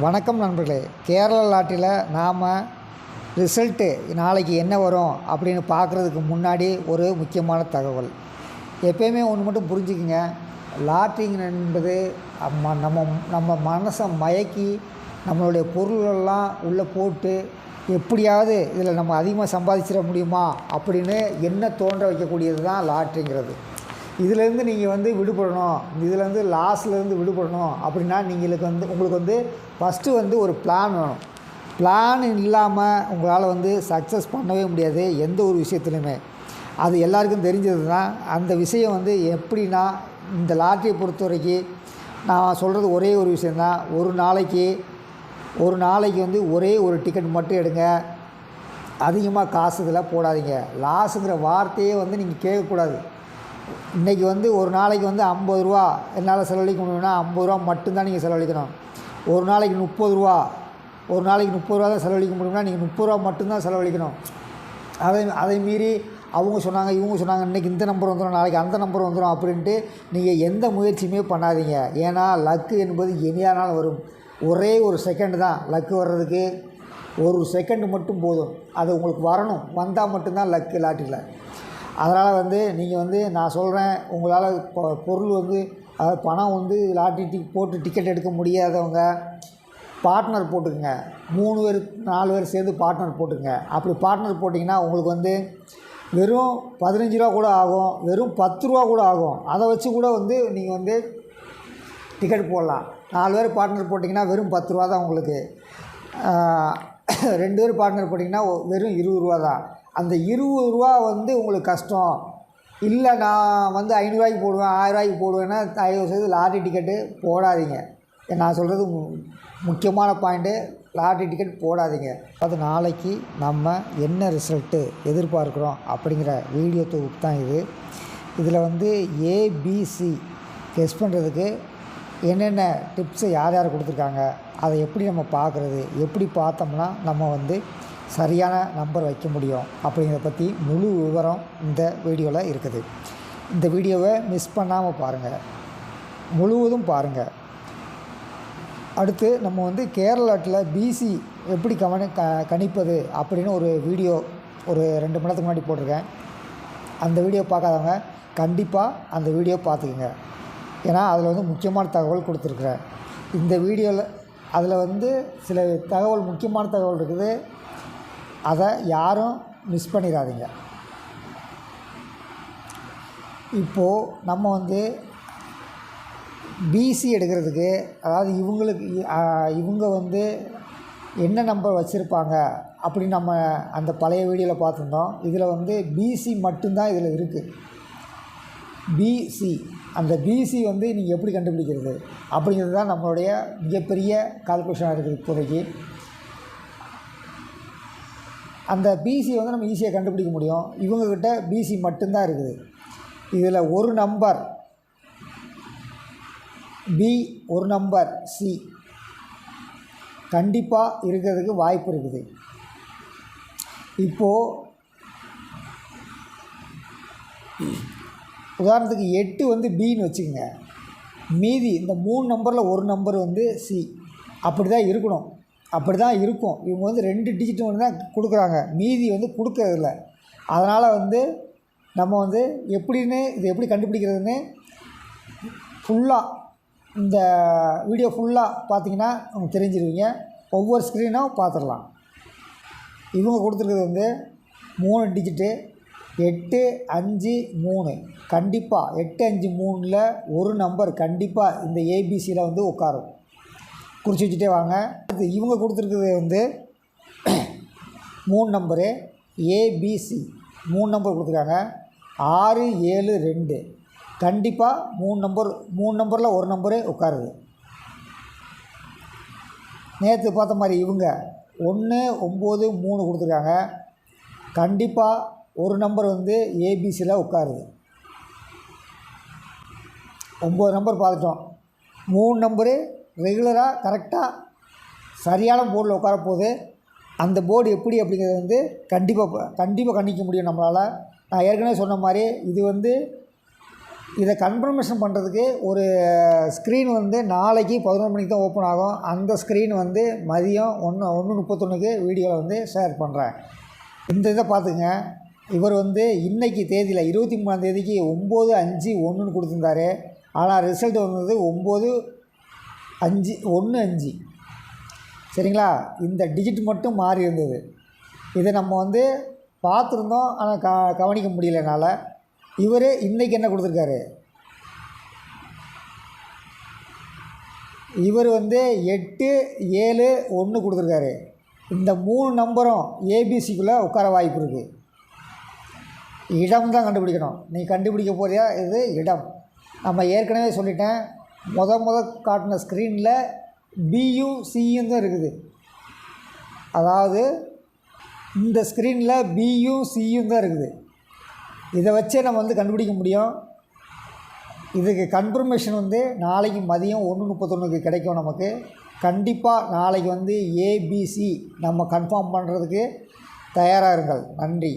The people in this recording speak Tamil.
வணக்கம் நண்பர்களே. கேரளா லாட்டரியில் நாம் ரிசல்ட்டு நாளைக்கு என்ன வரும் அப்படின்னு பார்க்குறதுக்கு முன்னாடி ஒரு முக்கியமான தகவல். எப்போயுமே ஒன்று மட்டும் புரிஞ்சுக்குங்க, லாட்ரிங்க என்பது நம்ம மனசை மயக்கி நம்மளுடைய பொருள்களெல்லாம் உள்ளே போட்டு எப்படியாவது இதில் நம்ம அதிகமாக சம்பாதிச்சிட முடியுமா அப்படின்னு என்ன தோன்ற வைக்கக்கூடியது தான் லாட்ரிங்கிறது. இதிலேருந்து நீங்கள் விடுபடணும், இதிலேருந்து லாஸ்லேருந்து விடுபடணும் அப்படின்னா உங்களுக்கு ஃபஸ்ட்டு ஒரு பிளான் வேணும். பிளான் இல்லாமல் உங்களால் சக்ஸஸ் பண்ணவே முடியாது எந்த ஒரு விஷயத்துலையுமே. அது எல்லாருக்கும் தெரிஞ்சது தான். அந்த விஷயம் எப்படின்னா, இந்த லாட்டரியை பொறுத்த வரைக்கும் நான் சொல்கிறது ஒரே ஒரு விஷயந்தான். ஒரு நாளைக்கு ஒரே ஒரு டிக்கெட் மட்டும் எடுங்க. அதிகமாக காசு இதில் போடாதீங்க. லாஸுங்கிற வார்த்தையே நீங்கள் கேட்கக்கூடாது. இன்றைக்கி ஒரு நாளைக்கு 50 ரூபா என்னால் செலவழிக்க முடியும்னா 50 ரூபா மட்டும்தான் நீங்கள் செலவழிக்கணும். ஒரு நாளைக்கு 30 ரூபா தான் செலவழிக்க முடியும்னா நீங்கள் 30 ரூபா மட்டும்தான் செலவழிக்கணும். அதை மீறி அவங்க சொன்னாங்க, இவங்க சொன்னாங்க, இன்றைக்கி இந்த நம்பர் வந்துடும், நாளைக்கு அந்த நம்பர் வந்துடும் அப்படின்ட்டு நீங்கள் எந்த முயற்சியுமே பண்ணாதீங்க. ஏன்னா லக்கு என்பது எனியானாலும் வரும். ஒரே ஒரு செகண்டு தான் லக்கு வர்றதுக்கு. ஒரு செகண்டு மட்டும் போதும். அது உங்களுக்கு வரணும். வந்தால் மட்டும்தான் லக்கு லாட்டரியில். அதனால் நீங்கள் நான் சொல்கிறேன், உங்களால் பொருள் அதாவது பணம் லாட்டரி போட்டு டிக்கெட் எடுக்க முடியாதவங்க பார்ட்னர் போட்டுக்குங்க. 3 பேர் 4 பேர் சேர்ந்து பார்ட்னர் போட்டுக்குங்க. அப்படி பார்ட்னர் போட்டிங்கன்னா உங்களுக்கு வெறும் 15 ரூபா கூட ஆகும், வெறும் 10 ரூபா கூட ஆகும். அதை வச்சு கூட நீங்கள் டிக்கெட் போடலாம். 4 பேர் பார்ட்னர் போட்டிங்கன்னா வெறும் 10 ரூபா தான் உங்களுக்கு. 2 பேர் பார்ட்னர் போட்டிங்கன்னா வெறும் 20 ரூபா தான். அந்த 20 ரூபா உங்களுக்கு கஷ்டம் இல்லை, நான் 500 ரூபாய்க்கு போடுவேன், 1000 ரூபாய்க்கு போடுவேன்னா தயவுசெய்து லாட்டரி டிக்கெட்டு போடாதீங்க. நான் சொல்கிறது முக்கியமான பாயிண்ட்டு, லாட்டரி டிக்கெட் போடாதீங்க. அது நாளைக்கு நம்ம என்ன ரிசல்ட்டு எதிர்பார்க்குறோம் அப்படிங்கிற வீடியோ தொகுப்பு தான் இது. இதில் ஏபிசி கெஸ் பண்ணுறதுக்கு என்னென்ன டிப்ஸை யார் யார் கொடுத்துருக்காங்க, அதை எப்படி நம்ம பார்க்குறது, எப்படி பார்த்தோம்னா நம்ம சரியான நம்பர் வைக்க முடியும் அப்படிங்கிறத பற்றி முழு விவரம் இந்த வீடியோவில் இருக்குது. இந்த வீடியோவை மிஸ் பண்ணாமல் பாருங்கள், முழுவதும் பாருங்கள். அடுத்து நம்ம கேரளாட்டில் பிசி எப்படி கணிப்பது அப்படின்னு ஒரு வீடியோ ஒரு 2 மணி நேரத்துக்கு முன்னாடி போட்டிருக்கேன். அந்த வீடியோ பார்க்காதவங்க கண்டிப்பாக அந்த வீடியோ பார்த்துக்குங்க. ஏன்னா அதில் முக்கியமான தகவல் கொடுத்துருக்குறேன். இந்த வீடியோவில் அதில் சில தகவல், முக்கியமான தகவல் இருக்குது. அதை யாரும் மிஸ் பண்ணிடாதீங்க. இப்போது நம்ம பிசி எடுக்கிறதுக்கு, அதாவது இவங்க என்ன நம்பர் வச்சுருப்பாங்க அப்படின்னு நம்ம அந்த பழைய வீடியோவில் பார்த்துருந்தோம். இதில் பிசி மட்டும்தான் இதில் இருக்குது. பிசி, அந்த பிசி நீங்கள் எப்படி கண்டுபிடிக்கிறது அப்படிங்கிறது தான் நம்மளுடைய மிகப்பெரிய கால்குலேஷனாக இருக்குது இப்போதைக்கு. அந்த பிசி நம்ம ஈஸியாக கண்டுபிடிக்க முடியும். இவங்கக்கிட்ட பிசி மட்டும்தான் இருக்குது. இதில் ஒரு நம்பர் பி, ஒரு நம்பர் சி கண்டிப்பாக இருக்கிறதுக்கு வாய்ப்பு இருக்குது. இப்போது உதாரணத்துக்கு 8 பின்னு வச்சுக்கோங்க. மீதி இந்த 3 நம்பரில் ஒரு நம்பர் சி. அப்படி தான் இருக்கணும், அப்படி தான் இருக்கும். இவங்க 2 டிஜிட் தான் கொடுக்குறாங்க, மீதி கொடுக்கறதில்ல. அதனால் நம்ம எப்படின்னு இது எப்படி கண்டுபிடிக்கிறதுன்னு ஃபுல்லாக இந்த வீடியோ ஃபுல்லாக பார்த்தீங்கன்னா உங்களுக்கு தெரிஞ்சிருவீங்க. ஒவ்வொரு ஸ்க்ரீனாக பார்த்துடலாம். இவங்க கொடுத்துருக்கிறது 3 டிஜிட்டு 8 5 3. கண்டிப்பாக 8 5 3ல் ஒரு நம்பர் கண்டிப்பாக இந்த ஏபிசியில் உட்காரும். குறித்து வச்சுட்டே வாங்க. அது இவங்க கொடுத்துருக்குறது 3 நம்பரு ஏபிசி 3 நம்பர் கொடுத்துருக்காங்க. 6 7 2 கண்டிப்பாக 3 நம்பரில் ஒரு நம்பரு உட்காருது. நேற்று பார்த்த மாதிரி இவங்க 1 9 3 கொடுத்துருக்காங்க. கண்டிப்பாக ஒரு நம்பர் ஏபிசியில் உட்காருது. 9 நம்பர் பார்த்துட்டோம். 3 நம்பரு ரெகுலராக கரெக்டாக சரியான போர்டில் உட்காரப்போகுது. அந்த போர்டு எப்படி அப்படிங்கிறது கண்டிப்பாக கணிக்க முடியும் நம்மளால். நான் ஏற்கனவே சொன்ன மாதிரி இது இதை கன்ஃபர்மேஷன் பண்ணுறதுக்கு ஒரு ஸ்க்ரீன் வந்து நாளைக்கு 11 மணிக்கு தான் ஓப்பன் ஆகும். அந்த ஸ்க்ரீன் வந்து மதியம் 1:31க்கு வீடியோவில் வந்து ஷேர் பண்ணுறேன். இந்த இதை பார்த்துங்க. இவர் வந்து இன்றைக்கி தேதியில் 23ஆம் தேதிக்கு 9/5/1ன்னு கொடுத்துருந்தாரு. ஆனால் ரிசல்ட் வந்தது 9/5/1/5. சரிங்களா? இந்த டிஜிட் மட்டும் மாறி இருந்தது. இதை நம்ம வந்து பார்த்துருந்தோம், ஆனால் கவனிக்க முடியலனால இவர் இன்றைக்கி என்ன கொடுத்துருக்காரு, இவர் வந்து 8/7/1 கொடுத்துருக்காரு. இந்த 3 நம்பரும் ஏபிசிக்குள்ளே உட்கார வாய்ப்பு இருக்குது. இடம் தான் கண்டுபிடிக்கணும். நீ கண்டுபிடிக்க போறியா? இது இடம். நம்ம ஏற்கனவே சொல்லிட்டேன், முத காட்டின ஸ்க்ரீனில் பியும் சியும் தான் இருக்குது. அதாவது இந்த ஸ்க்ரீனில் பியும் சியும் தான் இருக்குது. இதை வச்சே நம்ம வந்து கண்டுபிடிக்க முடியும். இதுக்கு கன்ஃபர்மேஷன் வந்து நாளைக்கு மதியம் 1:31க்கு கிடைக்கும் நமக்கு. கண்டிப்பாக நாளைக்கு வந்து ஏபிசி நம்ம கன்ஃபார்ம் பண்ணுறதுக்கு தயாராக இருங்கள். நன்றி.